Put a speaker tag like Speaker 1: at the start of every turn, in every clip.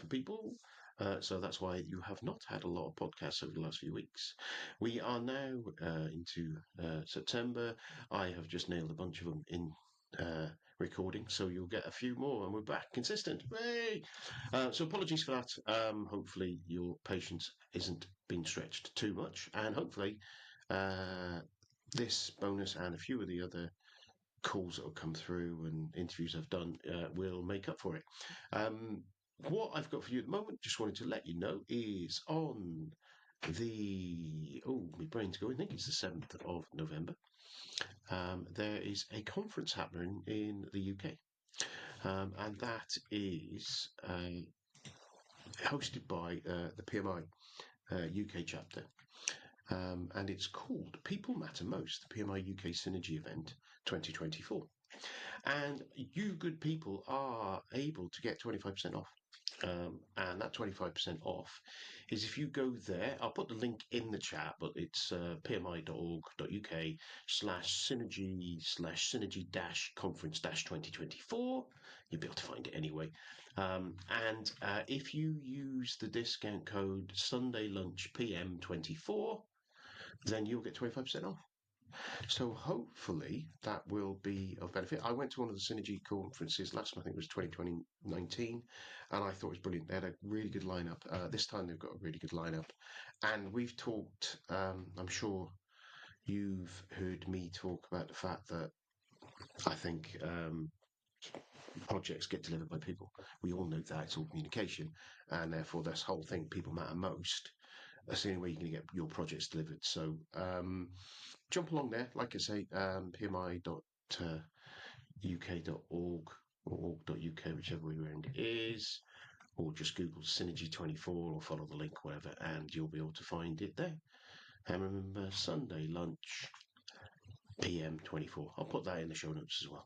Speaker 1: for people. So that's why you have not had a lot of podcasts over the last few weeks. We are now into September. I have just nailed a bunch of them in recording, so you'll get a few more, and we're back consistent. Yay! So apologies for that. Hopefully your patience isn't being stretched too much, and hopefully uh, this bonus and a few of the other calls that will come through and interviews I've done will make up for it. Um, what I've got for you at the moment, just wanted to let you know, is on my brain's going. I think it's the 7th of November. There is a conference happening in the UK, and that is hosted by the PMI UK chapter. And it's called People Matter Most, the PMI UK Synergy Event 2024. And you good people are able to get 25% off. And that 25% off is if you go there, I'll put the link in the chat, but it's pmi.org.uk/synergy dash conference dash 2024. You'll be able to find it anyway. And if you use the discount code Sunday Lunch PM24, then you'll get 25% off. So hopefully that will be of benefit. I went to one of the Synergy conferences last month, I think it was 2019, and I thought it was brilliant. They had a really good lineup. This time they've got a really good lineup. And we've talked, I'm sure you've heard me talk about the fact that I think projects get delivered by people. We all know that it's all communication, and therefore this whole thing, people matter most. That's the only way you're going to get your projects delivered. So jump along there. Like I say, pmi.uk.org or org.uk, whichever way around it is, or just Google Synergy 24 or follow the link, whatever, and you'll be able to find it there. And remember, Sunday lunch, PM 24. I'll put that in the show notes as well.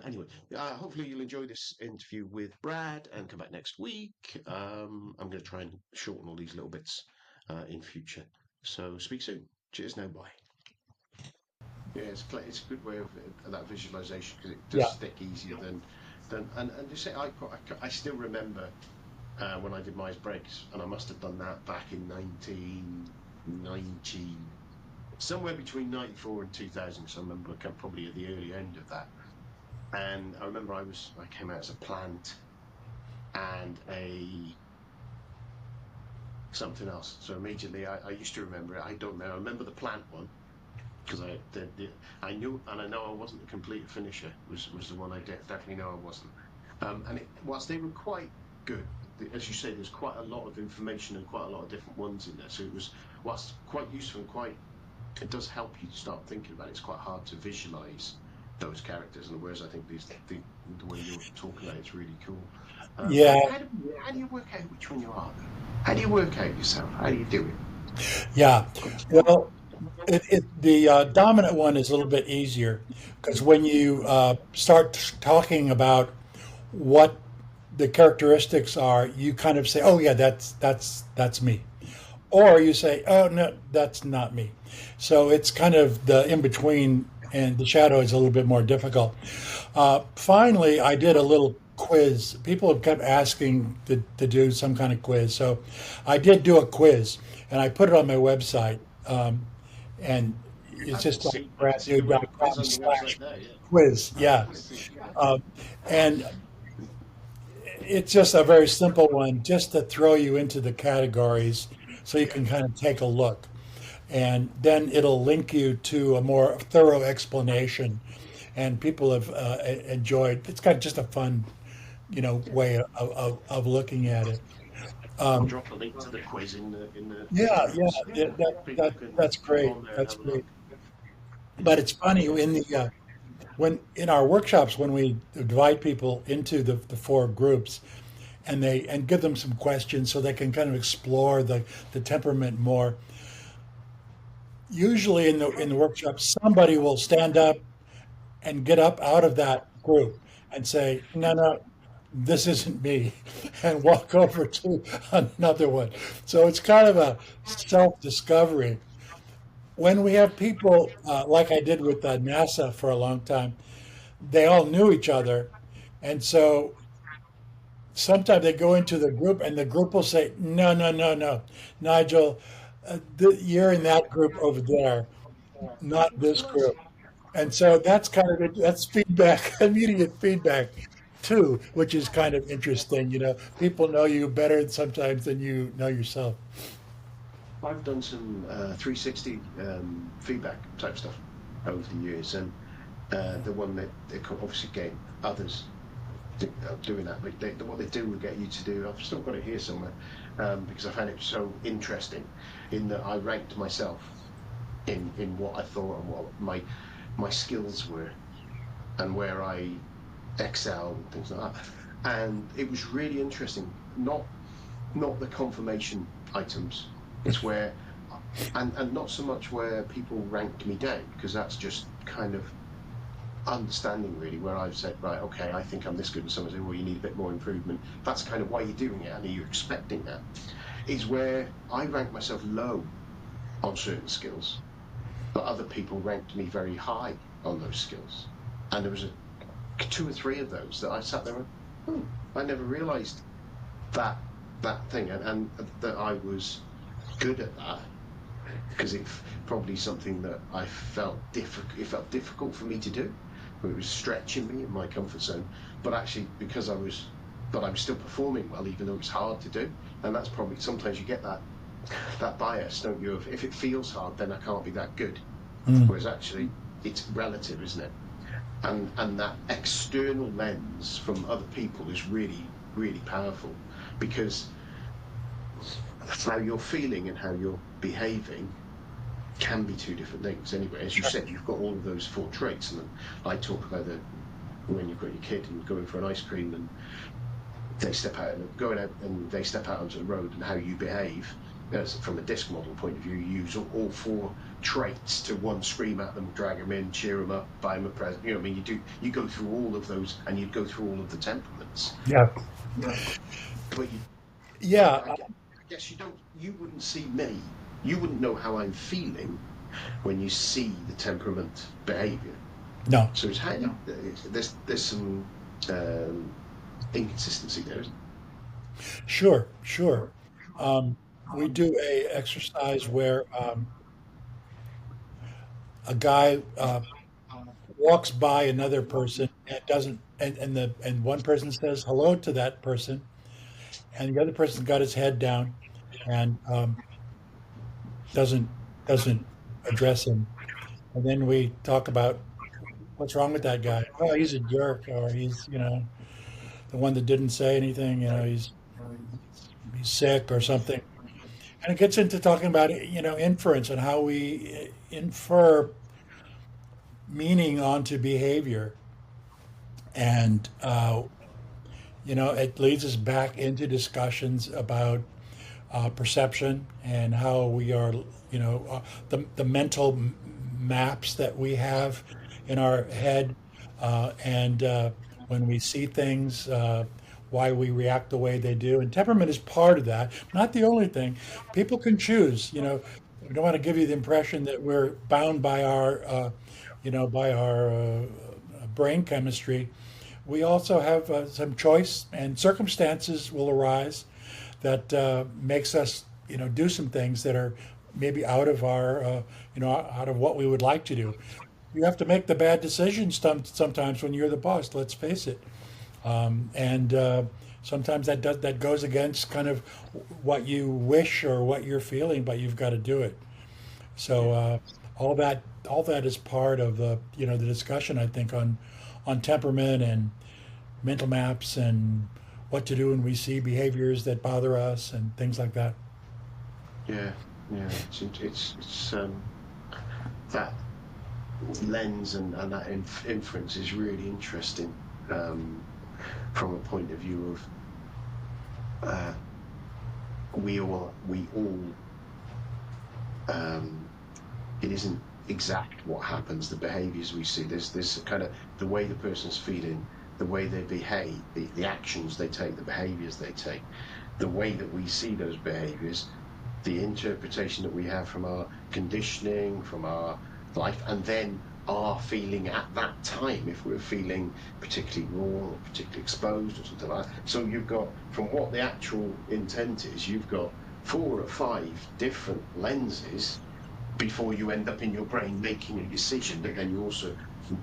Speaker 1: Anyway, hopefully you'll enjoy this interview with Brad and come back next week. I'm going to try and shorten all these little bits in future. So speak soon. Cheers now. Bye. Yeah, it's a good way of that visualization because it does stick easier than and just say I still remember when I did Myers-Briggs, and I must have done that back in 1990, somewhere between 94 and 2000. So I remember probably at the early end of that. And I remember I came out as a plant and something else. So immediately I used to remember it. I don't know. I remember the plant one because I knew, and I know I wasn't a complete finisher. Was the one I definitely know I wasn't. And whilst they were quite good, as you say, there's quite a lot of information and quite a lot of different ones in there. So whilst quite useful and it does help you to start thinking about it. It's quite hard to visualize those characters, and whereas I think the way you're talking about it's really cool.
Speaker 2: Yeah.
Speaker 1: How do you work out which one you are? How do you work out yourself? How do you do it?
Speaker 2: Yeah. Well, the dominant one is a little bit easier because when you start talking about what the characteristics are, you kind of say, "Oh yeah, that's me," or you say, "Oh no, that's not me." So it's kind of the in between, and the shadow is a little bit more difficult. Finally, I did a little quiz. People have kept asking to do some kind of quiz, so I did do a quiz, and I put it on my website. And it's just like bradnew.com/quiz. Yeah. And it's just a very simple one just to throw you into the categories so you can kind of take a look. And then it'll link you to a more thorough explanation. And people have enjoyed. It's got just a fun, way of looking at it.
Speaker 1: I'll drop a link to the quiz in the
Speaker 2: Yeah, that's great. That's great. But it's funny when in our workshops when we divide people into the four groups and give them some questions so they can kind of explore the temperament more. Usually in the workshop, somebody will stand up and get up out of that group and say, no, this isn't me, and walk over to another one. So it's kind of a self-discovery. When we have people, like I did with NASA for a long time, they all knew each other. And so sometimes they go into the group and the group will say, no, no, no, no, Nigel, you're in that group over there, not this group. And so that's kind of that's feedback, immediate feedback too, which is kind of interesting. People know you better sometimes than you know yourself.
Speaker 1: I've done some 360 feedback type stuff over the years, and the one that they could obviously get others doing that, but what they do will get you to do. I've still got it here somewhere because I found it so interesting. In that I ranked myself in what I thought and what my skills were, and where I excel and things like that. And it was really interesting. Not the confirmation items. It's where, and not so much where people ranked me down, because that's just kind of understanding really, where I've said, right, okay, I think I'm this good, and someone says, well, you need a bit more improvement. That's kind of why you're doing it, and you're expecting that. Is where I rank myself low on certain skills, but other people ranked me very high on those skills. And there was two or three of those that I sat there and, I never realised that thing, and that I was good at that, because it's probably something that I felt difficult. It felt difficult for me to do. It was stretching me in my comfort zone. But actually, because I'm still performing well, even though it's hard to do. And that's probably, sometimes you get that bias, don't you? If it feels hard, then I can't be that good. Whereas actually, it's relative, isn't it? And that external lens from other people is really, really powerful, because how you're feeling and how you're behaving can be two different things anyway. As you said, you've got all of those four traits, and then I talk about when you've got your kid and going for an ice cream, and they step out and they step out onto the road, and how you behave. From a disc model point of view, you use all four traits to one, scream at them, drag them in, cheer them up, buy them a present. You know what I mean? You go through all of those, and you go through all of the temperaments.
Speaker 2: Yeah.
Speaker 1: But
Speaker 2: Yeah.
Speaker 1: I guess you wouldn't see me. You wouldn't know how I'm feeling when you see the temperament behaviour.
Speaker 2: No.
Speaker 1: So there's some inconsistency there, isn't
Speaker 2: Sure. Sure. We do a exercise where a guy walks by another person and doesn't, and one person says hello to that person, and the other person's got his head down and doesn't doesn't address him. And then we talk about what's wrong with that guy. Oh, he's a jerk, or he's the one that didn't say anything. He's sick or something. And it gets into talking about inference and how we infer meaning onto behavior, and it leads us back into discussions about perception and how we are, the mental maps that we have in our head, and when we see things, why we react the way they do. And temperament is part of that, not the only thing. People can choose. We don't want to give you the impression that we're bound by our brain chemistry. We also have some choice, and circumstances will arise that makes us, do some things that are maybe out of our, out of what we would like to do. You have to make the bad decisions sometimes when you're the boss. Let's face it, and sometimes that goes against kind of what you wish or what you're feeling, but you've got to do it. So all that is part of the discussion, I think, on temperament and mental maps and what to do when we see behaviors that bother us and things like that.
Speaker 1: it? Yeah. It's that lens and that inference is really interesting, from a point of view of we all it isn't exact what happens, the behaviors we see. There's this kind of the way the person's feeling, the way they behave, the actions they take, the behaviors they take, the way that we see those behaviors, the interpretation that we have from our conditioning, from our life, and then are feeling at that time, if we're feeling particularly raw or particularly exposed or something like that. So you've got, from what the actual intent is, you've got 4 or 5 different lenses before you end up in your brain making a decision. But then you also,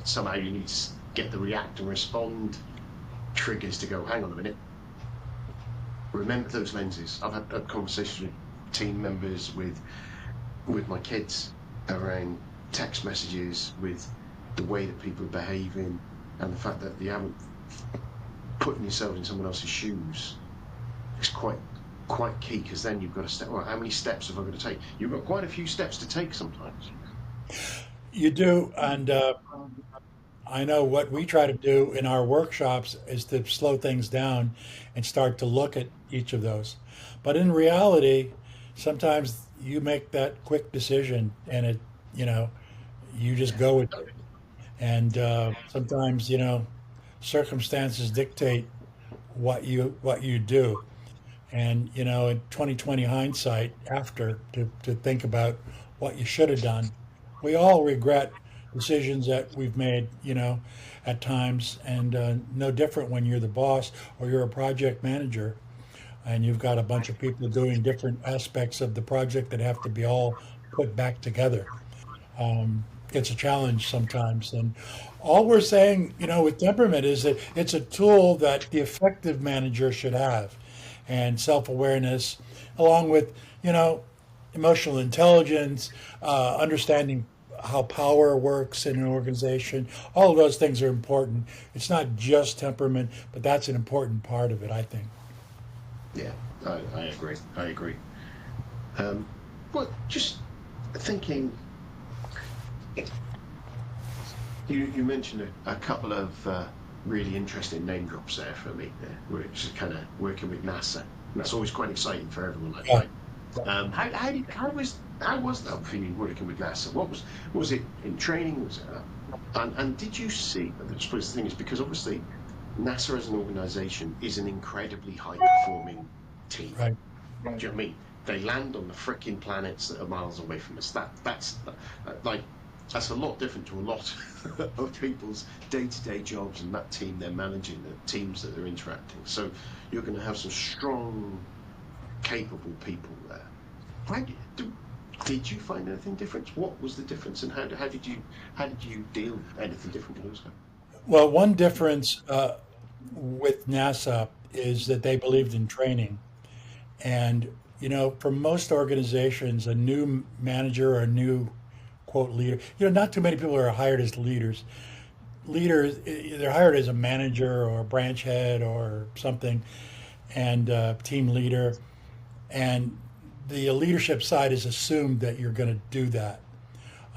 Speaker 1: somehow you need to get the react and respond triggers to go, hang on a minute, remember those lenses. I've had conversations with team members, with my kids, around text messages, with the way that people are behaving, and the fact that you haven't putting yourself in someone else's shoes is quite key, because then you've got to step. Well, how many steps have I got to take? You've got quite a few steps to take sometimes.
Speaker 2: You do, and I know what we try to do in our workshops is to slow things down and start to look at each of those. But in reality, sometimes you make that quick decision and you just go with it. And sometimes, circumstances dictate what you do. And, in 2020 hindsight, after to think about what you should have done, we all regret decisions that we've made, at times, and no different when you're the boss or you're a project manager and you've got a bunch of people doing different aspects of the project that have to be all put back together. It's a challenge sometimes. And all we're saying, with temperament is that it's a tool that the effective manager should have, and self awareness, along with, emotional intelligence, understanding how power works in an organization. All of those things are important. It's not just temperament, but that's an important part of it, I think.
Speaker 1: Yeah, I agree. I agree. But just thinking, you mentioned a couple of really interesting name drops there for me. Which is kind of working with NASA. And that's always quite exciting for everyone, I
Speaker 2: Yeah.
Speaker 1: find. How was that for you working with NASA? Was it in training? Was it, and did you see? I suppose the thing is, because obviously NASA as an organisation is an incredibly high performing team.
Speaker 2: Right.
Speaker 1: Do you know what I mean? They land on the frickin' planets that are miles away from us. That's like that's a lot different to a lot of people's day-to-day jobs and that team they're managing, the teams that they're interacting. So you're going to have some strong, capable people there. Did you find anything different? What was the difference, and how did you deal with anything different in those guys?
Speaker 2: Well, one difference with NASA is that they believed in training. And, for most organizations, a new manager or a new quote leader, not too many people are hired as leaders. Leaders, they're hired as a manager or a branch head or something, and team leader. And the leadership side is assumed that you're going to do that.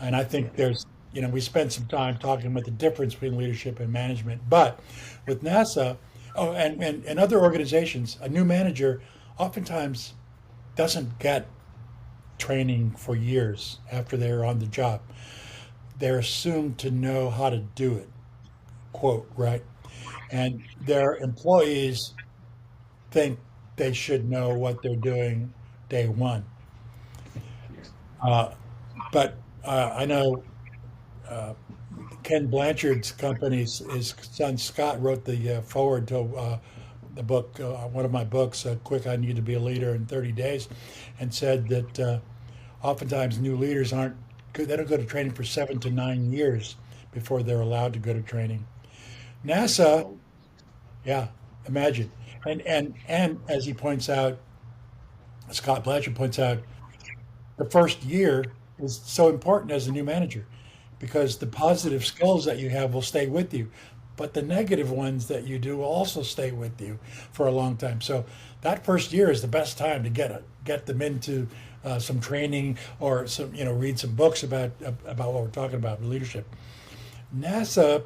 Speaker 2: And I
Speaker 1: Yeah.
Speaker 2: think we spent some time talking about the difference between leadership and management. But with NASA, and other organizations, a new manager oftentimes doesn't get training for years after they're on the job. They're assumed to know how to do it, quote, right? And their employees think they should know what they're doing day one.
Speaker 1: Yes.
Speaker 2: Uh, but I know Ken Blanchard's company, his son Scott wrote the forward to the book, one of my books, Quick, I Need to Be a Leader in 30 Days, and said that oftentimes new leaders they don't go to training for 7 to 9 years before they're allowed to go to training. NASA,
Speaker 1: Well,
Speaker 2: yeah, imagine. And as he points out, Scott Blanchard points out, the first year is so important as a new manager because the positive skills that you have will stay with you, but the negative ones that you do will also stay with you for a long time. So that first year is the best time to get them into some training or some read some books about what we're talking about leadership. NASA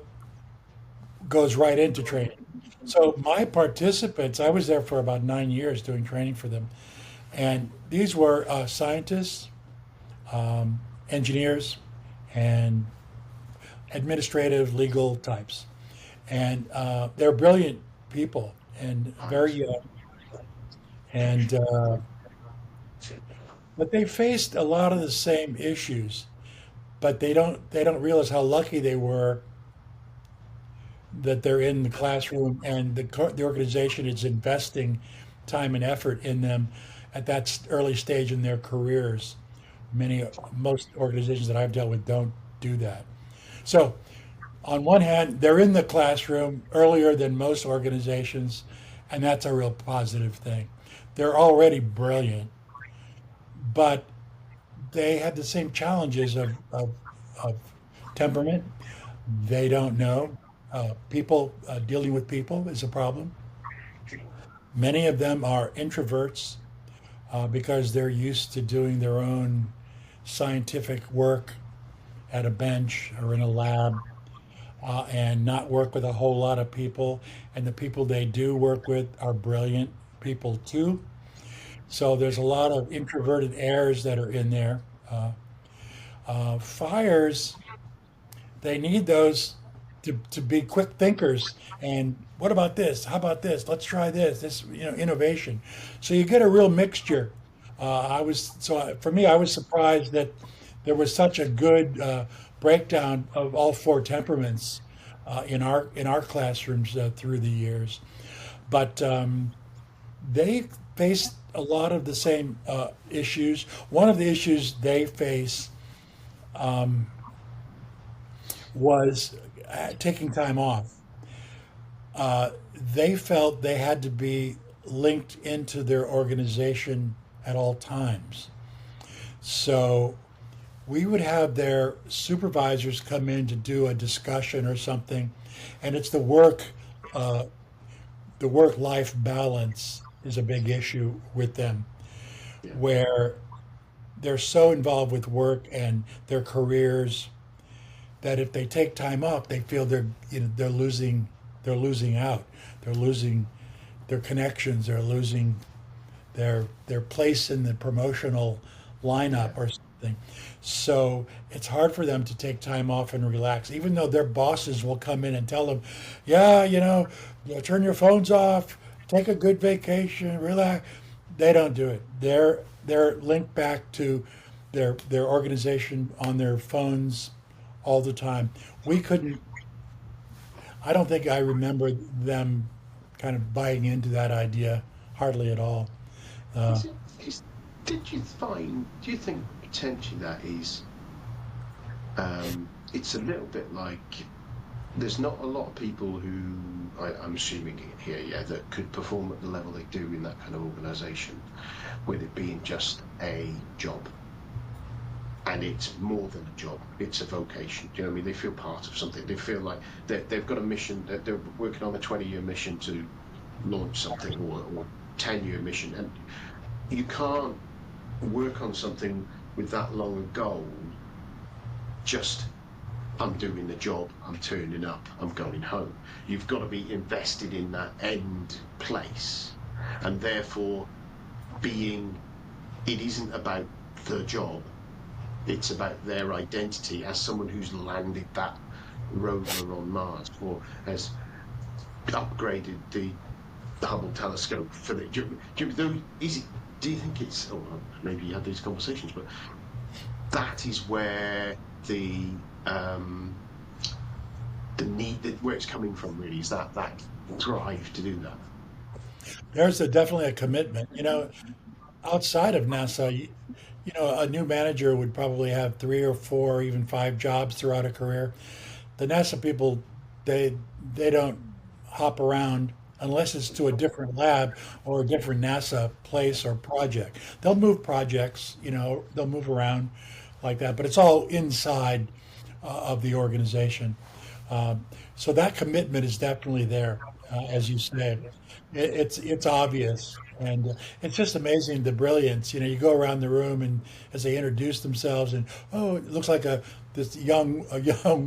Speaker 2: goes right into training. So my participants, I was there for about 9 years doing training for them, and these were scientists, engineers, and administrative legal types. And they're brilliant people and
Speaker 1: I'm
Speaker 2: very young. And but they faced a lot of the same issues. but they don't realize how lucky they were that they're in the classroom and the organization is investing time and effort in them at that early stage in their careers. Most organizations that I've dealt with don't do that. So, on one hand, they're in the classroom earlier than most organizations, and that's a real positive thing. They're already brilliant, but they have the same challenges of temperament. They don't know. People dealing with people is a problem. Many of them are introverts because they're used to doing their own scientific work at a bench or in a lab and not work with a whole lot of people. And the people they do work with are brilliant people too. So there's a lot of introverted airs that are in there. Fires, they need those to be quick thinkers. And what about this? How about this? Let's try this. This, innovation. So you get a real mixture. For me, I was surprised that there was such a good breakdown of all four temperaments in our classrooms through the years. But they face a lot of the same issues. One of the issues they face was taking time off. They felt they had to be linked into their organization at all times. So we would have their supervisors come in to do a discussion or something, and it's the work life balance is a big issue with them,
Speaker 1: Yeah.
Speaker 2: where they're so involved with work and their careers that if they take time off, they feel they're losing out. They're losing their connections. They're losing their place in the promotional
Speaker 1: Yeah.
Speaker 2: lineup or something. So it's hard for them to take time off and relax, even though their bosses will come in and tell them, "Yeah, turn your phones off, take a good vacation, relax." They don't do it. They're linked back to their organization on their phones all the time. We couldn't. I don't think I remember them kind of buying into that idea hardly at all. Uh,
Speaker 1: Is it? Is, do you think potentially that is? It's a little bit like there's not a lot of people who I'm assuming here, yeah, that could perform at the level they do in that kind of organisation, with it being just a job. And it's more than a job, it's a vocation. Do you know what I mean? They feel part of something. They feel like they've got a mission, that they're working on a 20-year mission to launch something, or 10-year mission. And you can't work on something with that long a goal, just I'm doing the job, I'm turning up, I'm going home. You've got to be invested in that end place. And therefore, it isn't about the job, it's about their identity as someone who's landed that rover on Mars, or has upgraded the Hubble telescope for the. Do you think it's? Oh, well, maybe you had these conversations, but that is where um, the need, where it's coming from, really, is that drive to do that.
Speaker 2: there's definitely a commitment. Outside of NASA, a new manager would probably have three or four, or even five jobs throughout a career. The NASA people, they don't hop around unless it's to a different lab or a different NASA place or project. They'll move projects, they'll move around like that, but it's all inside of the organization. So that commitment is definitely there, as you said. It's obvious, and it's just amazing the brilliance. You go around the room, and as they introduce themselves, and oh, it looks like a young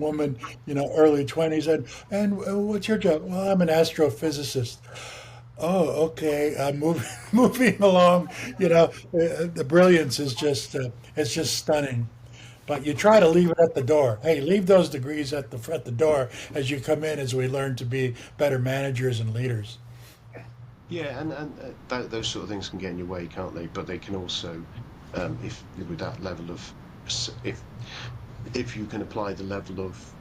Speaker 2: woman, early 20s, and what's your job? Well, I'm an astrophysicist. Oh, okay. Moving moving along. The brilliance is just it's just stunning. But you try to leave it at the door. Hey, leave those degrees at the door as you come in, as we learn to be better managers and leaders.
Speaker 1: Yeah, and those sort of things can get in your way, can't they? But they can also, if with that level of, if if you can apply the level of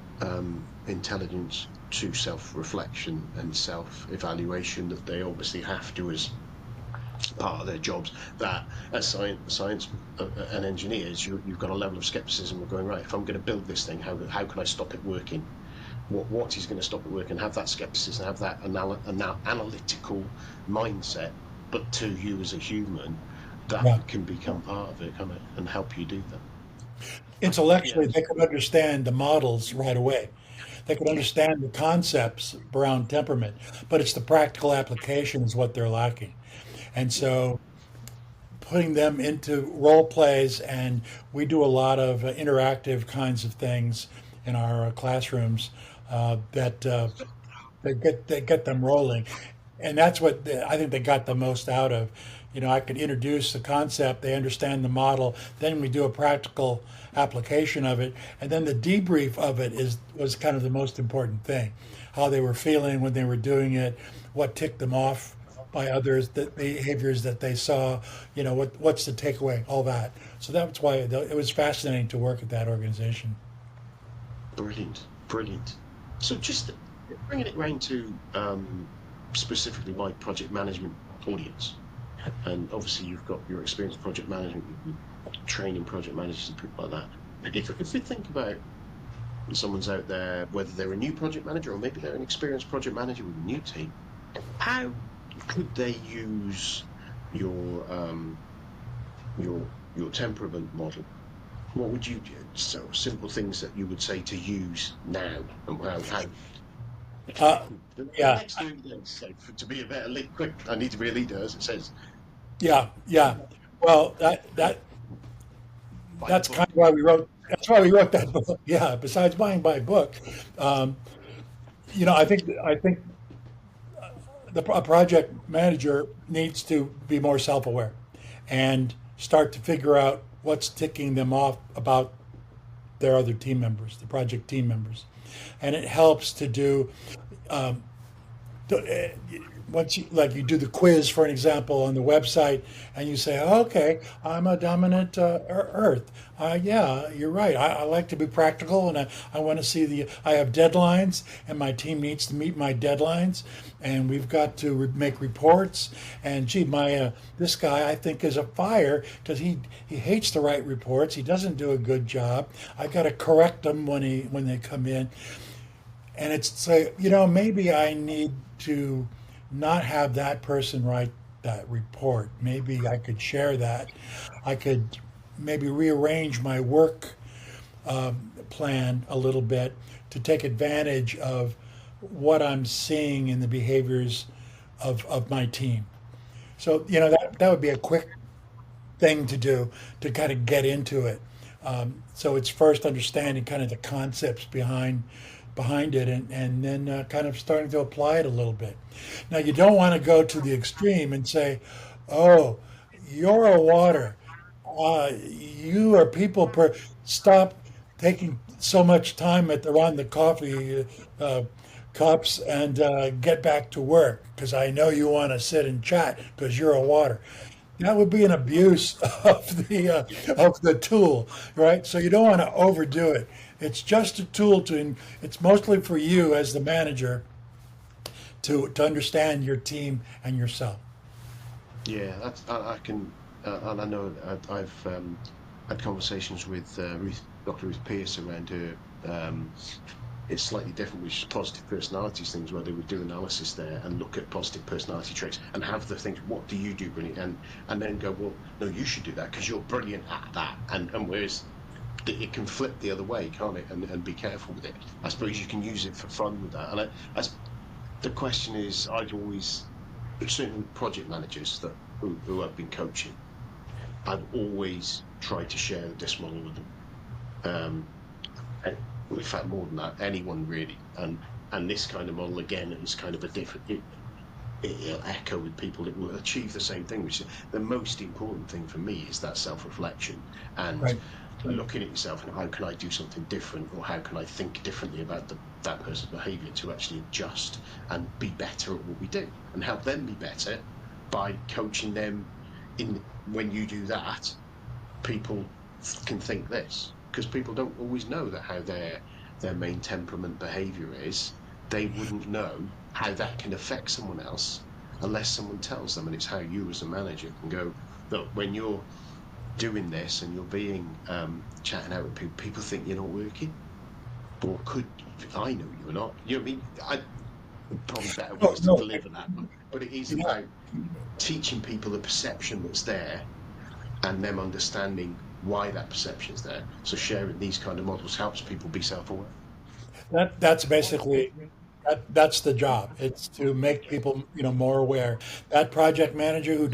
Speaker 1: intelligence to self-reflection and self-evaluation that they obviously have to as part of their jobs, that as science and engineers, you've got a level of skepticism of going, right, if I'm going to build this thing, how can I stop it working? What is going to stop it working? Have that skepticism, have that analytical mindset, but to you as a human, that
Speaker 2: Yeah.
Speaker 1: can become part of it, can it, and help you do that.
Speaker 2: Intellectually,
Speaker 1: Yes.
Speaker 2: they could understand the models right away. They could understand the concepts around temperament, but it's the practical application is what they're lacking. And so putting them into role plays, and we do a lot of interactive kinds of things in our classrooms that get them rolling, and that's what I think they got the most out of. You know, I could introduce the concept, they understand the model, then we do a practical application of it, and then the debrief of it is was kind of the most important thing. How they were feeling when they were doing it, what ticked them off by others, the behaviors that they saw, you know, what's the takeaway, all that. So that's why it was fascinating to work at that organization.
Speaker 1: Brilliant, brilliant. So just bringing it round to specifically my project management audience, and obviously you've got your experience in project management, training project managers and people like that. If we think about someone's out there, whether they're a new project manager or maybe they're an experienced project manager with a new team, how could they use your your temperament model? What would you do? So simple things that you would say to use now, and how
Speaker 2: Uh,
Speaker 1: the
Speaker 2: yeah,
Speaker 1: next 30 days. So to be a better lead, quick, I need to be a leader, as it says.
Speaker 2: yeah. Well,
Speaker 1: Buy the
Speaker 2: that's
Speaker 1: book.
Speaker 2: kind of why we wrote. That's why we wrote that book. Yeah. Besides buying by book, um, you know, I think a project manager needs to be more self-aware and start to figure out what's ticking them off about their other team members, the project team members, and it helps to do once you like you do the quiz for an example on the website and you say, oh, okay, I'm a dominant earth. Yeah, you're right. I like to be practical, and I want to see I have deadlines, and my team needs to meet my deadlines, and we've got to make reports. And gee, my this guy I think is a fire because he hates to write reports. He doesn't do a good job. I got to correct them when they come in. And it's like, you know, maybe I need to not have that person write that report. Maybe I could share that. I could maybe rearrange my work plan a little bit to take advantage of what I'm seeing in the behaviors of my team. So, you know, that would be a quick thing to do to kind of get into it. So it's first understanding kind of the concepts behind it, and then kind of starting to apply it a little bit. Now you don't want to go to the extreme and say, "Oh, you're a water. You are people stop taking so much time around the coffee cups and get back to work because I know you want to sit and chat because you're a water." That would be an abuse of the tool, right? So you don't want to overdo it. It's just a tool it's mostly for you as the manager to understand your team and yourself.
Speaker 1: Yeah, I can, and I know I've had conversations with Dr. Ruth Pierce around her. It's slightly different with positive personalities things where they would do analysis there and look at positive personality traits and have the things, what do you do brilliant, and then go, well, no, you should do that because you're brilliant at that, and whereas it can flip the other way, can't it, and be careful with it. I suppose you can use it for fun with that, and the question is, I've always, certainly project managers who I've been coaching, I've always tried to share this model with them. And in fact, more than that, anyone really. And this kind of model again is kind of a different. It'll echo with people. It will achieve the same thing. Which is the most important thing for me is that self-reflection and
Speaker 2: Right.
Speaker 1: looking at yourself and how can I do something different, or how can I think differently about that person's behaviour to actually adjust and be better at what we do and help them be better by coaching them in when you do that, people can think this. because people don't always know that how their main temperament behavior is. They wouldn't know how that can affect someone else unless someone tells them. And it's how you as a manager can go, look, when you're doing this and you're being chatting out with people, people think you're not working, or could I know you're not? You know what I mean? I probably better ways to deliver that, but it is about teaching people the perception that's there and them understanding why that perception's there. So sharing these kind of models helps people be self-aware.
Speaker 2: That's basically that's the job. It's to make people, more aware. That project manager who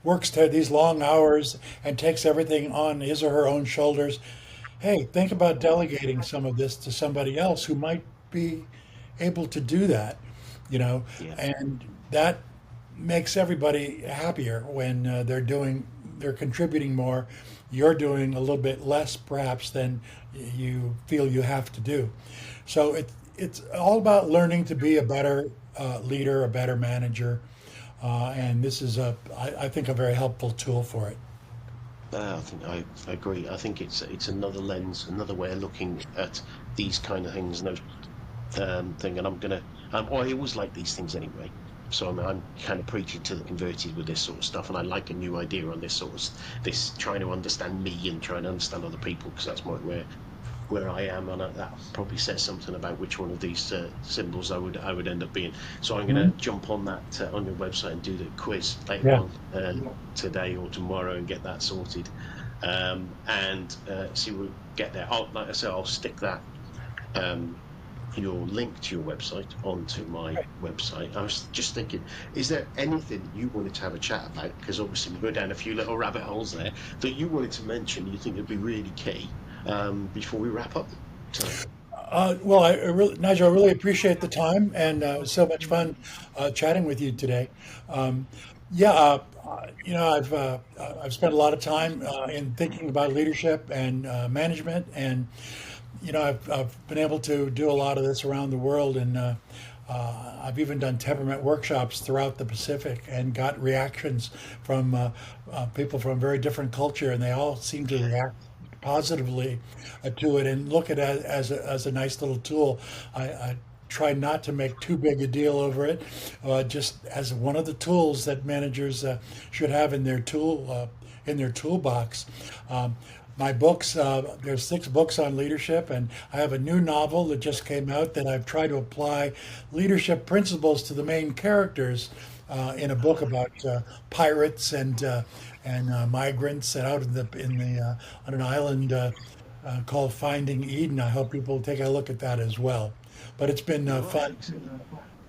Speaker 2: works these long hours and takes everything on his or her own shoulders. Hey, think about delegating some of this to somebody else who might be able to do that,
Speaker 1: Yeah.
Speaker 2: and that makes everybody happier when they're contributing more. You're doing a little bit less perhaps than you feel you have to do. So it's all about learning to be a better leader, a better manager, and this is I think a very helpful tool for it.
Speaker 1: I think I agree. I think it's another lens, another way of looking at these kind of things. And thing, and I'm gonna. I always like these things anyway. So I'm kind of preaching to the converted with this sort of stuff, and I like a new idea on this sort of this trying to understand me and trying to understand other people, because that's where I am, and that probably says something about which one of these symbols I would end up being. So I'm going to jump on that on your website and do the quiz later
Speaker 2: Yeah.
Speaker 1: on today or tomorrow and get that sorted, and see we'll get there. Like I said, I'll stick that. Your link to your website onto my website. I was just thinking, is there anything you wanted to have a chat about? Because obviously we go down a few little rabbit holes there that you wanted to mention. You think would be really key before we wrap up. So,
Speaker 2: Well, Nigel, I really appreciate the time, and it was so much fun chatting with you today. Yeah, I've spent a lot of time in thinking about leadership and management, and I've been able to do a lot of this around the world, and I've even done temperament workshops throughout the Pacific and got reactions from people from very different culture, and they all seem to react positively to it and look at it as a nice little tool. I try not to make too big a deal over it, just as one of the tools that managers should have in their toolbox. My books, there's 6 books on leadership, and I have a new novel that just came out that I've tried to apply leadership principles to the main characters in a book about pirates and migrants and out on an island called Finding Eden. I hope people take a look at that as well. But it's been fun.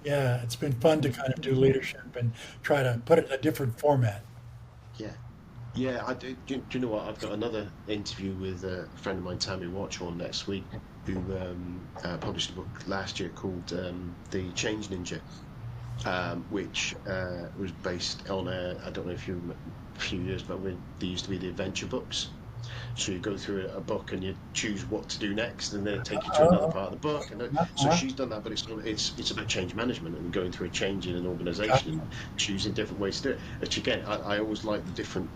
Speaker 2: Yeah, it's been fun to kind of do leadership and try to put it in a different format.
Speaker 1: yeah. Yeah, I do. Do you know what? I've got another interview with a friend of mine, Tammy Watchorn, next week, who published a book last year called The Change Ninja, which was based on I don't know if you remember, a few years back when there used to be the adventure books. So you go through a book and you choose what to do next, and then it takes you to another
Speaker 2: Uh,
Speaker 1: part of the book. And so
Speaker 2: uh,
Speaker 1: she's done that, but it's about change management and going through a change in an organisation and choosing different ways to do it. Which again, I always like the different.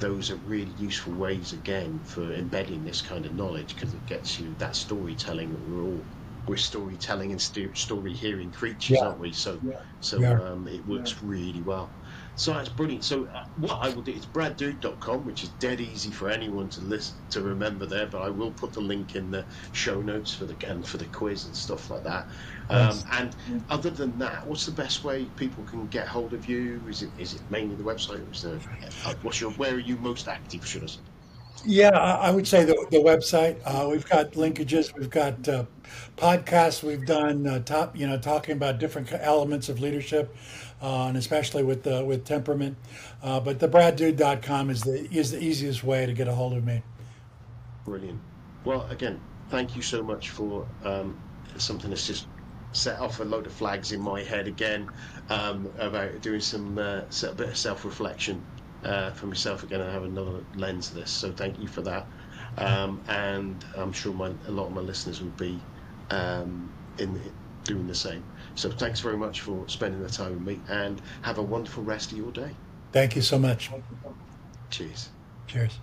Speaker 1: Those are really useful ways again for embedding this kind of knowledge, because it gets you that storytelling that we're storytelling and story hearing creatures,
Speaker 2: yeah,
Speaker 1: aren't we? So
Speaker 2: we are.
Speaker 1: it works really well. So that's brilliant. So what I will do is braddude.com, which is dead easy for anyone to list to remember there. But I will put the link in the show notes for the quiz and stuff like that.
Speaker 2: Thanks.
Speaker 1: And other than that, what's the best way people can get hold of you? Is it mainly the website? Or is there, where are you most active? Should I say?
Speaker 2: Yeah, I would say the website. We've got linkages. We've got podcasts. We've done talking about different elements of leadership, and especially with temperament. But the braddude.com is the easiest way to get a hold of me.
Speaker 1: Brilliant. Well, again, thank you so much for something that's just set off a load of flags in my head again, about doing some a bit of self-reflection for myself again. I have another lens to this, so thank you for that. And I'm sure a lot of my listeners will be in doing the same. So thanks very much for spending the time with me, and have a wonderful rest of your day.
Speaker 2: Thank you so much.
Speaker 1: Cheers.
Speaker 2: Cheers.